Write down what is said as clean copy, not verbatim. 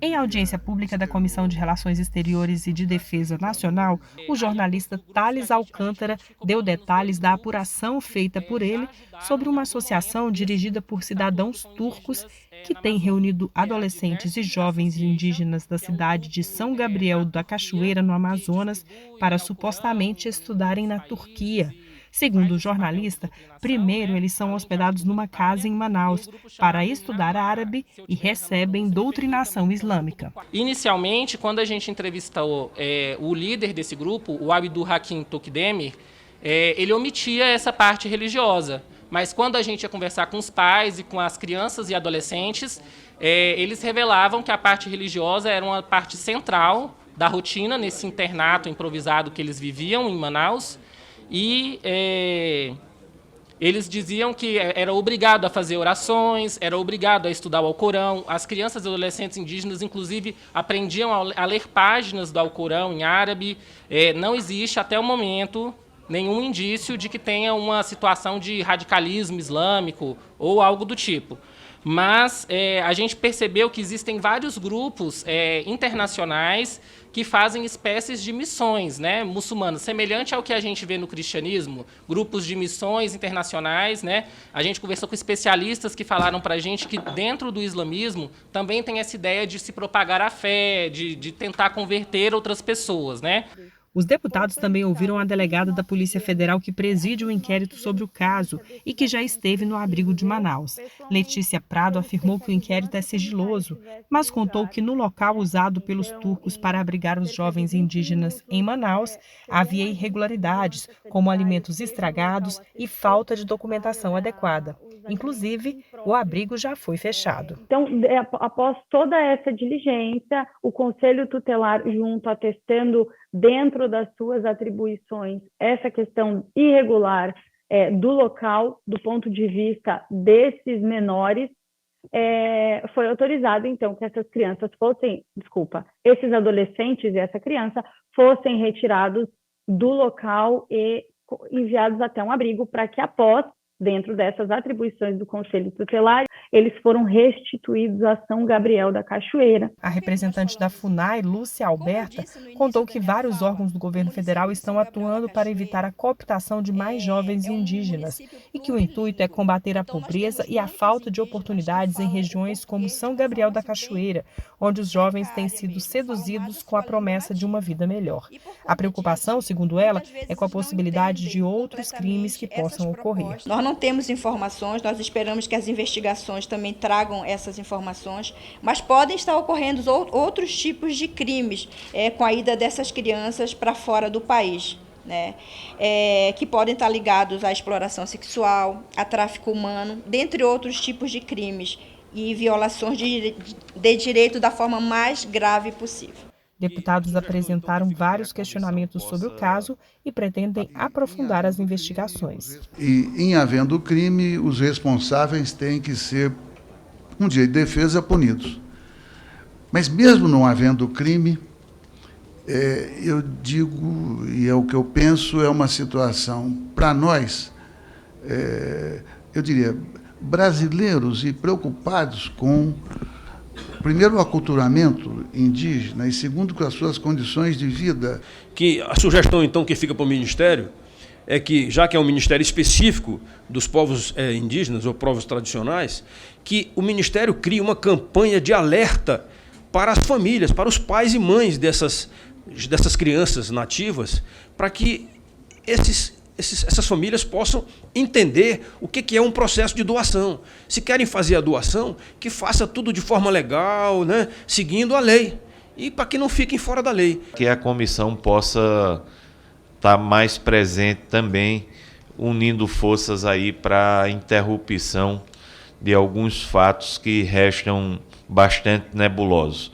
Em audiência pública da Comissão de Relações Exteriores e de Defesa Nacional, o jornalista Thales Alcântara deu detalhes da apuração feita por ele sobre uma associação dirigida por cidadãos turcos que tem reunido adolescentes e jovens indígenas da cidade de São Gabriel da Cachoeira, no Amazonas, para supostamente estudarem na Turquia. Segundo o jornalista, primeiro eles são hospedados numa casa em Manaus para estudar árabe e recebem doutrinação islâmica. Inicialmente, quando a gente entrevistou o líder desse grupo, o Abdul Hakim Tokdemir, ele omitia essa parte religiosa. Mas quando a gente ia conversar com os pais e com as crianças e adolescentes, eles revelavam que a parte religiosa era uma parte central da rotina nesse internato improvisado que eles viviam em Manaus. E eles diziam que era obrigado a fazer orações, era obrigado a estudar o Alcorão. As crianças e adolescentes indígenas, inclusive, aprendiam a ler páginas do Alcorão em árabe. Não existe, até o momento, nenhum indício de que tenha uma situação de radicalismo islâmico ou algo do tipo. Mas a gente percebeu que existem vários grupos internacionais que fazem espécies de missões, né, muçulmanas, semelhante ao que a gente vê no cristianismo, grupos de missões internacionais, né? A gente conversou com especialistas que falaram para a gente que dentro do islamismo também tem essa ideia de se propagar a fé, de tentar converter outras pessoas, né? Os deputados também ouviram a delegada da Polícia Federal que preside o inquérito sobre o caso e que já esteve no abrigo de Manaus. Letícia Prado afirmou que o inquérito é sigiloso, mas contou que no local usado pelos turcos para abrigar os jovens indígenas em Manaus havia irregularidades, como alimentos estragados e falta de documentação adequada. Inclusive, o abrigo já foi fechado. Então, após toda essa diligência, o Conselho Tutelar, junto atestando dentro das suas atribuições essa questão irregular do local, do ponto de vista desses menores, foi autorizado, então, que essas crianças esses adolescentes e essa criança fossem retirados do local e enviados até um abrigo para que, após, dentro dessas atribuições do Conselho Tutelar, eles foram restituídos a São Gabriel da Cachoeira. A representante da FUNAI, Lúcia Alberta, contou que vários órgãos do governo federal estão atuando para evitar a cooptação de mais jovens indígenas e que o intuito é combater a pobreza e a falta de oportunidades em regiões como São Gabriel da Cachoeira, onde os jovens têm sido seduzidos com a promessa de uma vida melhor. A preocupação, segundo ela, é com a possibilidade de outros crimes que possam ocorrer. Nós não temos informações, nós esperamos que as investigações também tragam essas informações, mas podem estar ocorrendo outros tipos de crimes com a ida dessas crianças para fora do país, né? Que podem estar ligados à exploração sexual, a tráfico humano, dentre outros tipos de crimes e violações de direito da forma mais grave possível. Deputados apresentaram vários questionamentos sobre o caso e pretendem aprofundar as investigações. E, em havendo crime, os responsáveis têm que ser, com direito de defesa, punidos. Mas, mesmo não havendo crime, eu digo, e é o que eu penso, é uma situação, para nós, eu diria, brasileiros e preocupados com, primeiro, o aculturamento indígena e, segundo, com as suas condições de vida. Que a sugestão, então, que fica para o Ministério é que, já que é um ministério específico dos povos indígenas ou povos tradicionais, que o Ministério crie uma campanha de alerta para as famílias, para os pais e mães dessas crianças nativas, para que essas famílias possam entender o que é um processo de doação. Se querem fazer a doação, que faça tudo de forma legal, né, seguindo a lei, e para que não fiquem fora da lei. Que a comissão possa estar mais presente também, unindo forças aí para a interrupção de alguns fatos que restam bastante nebulosos.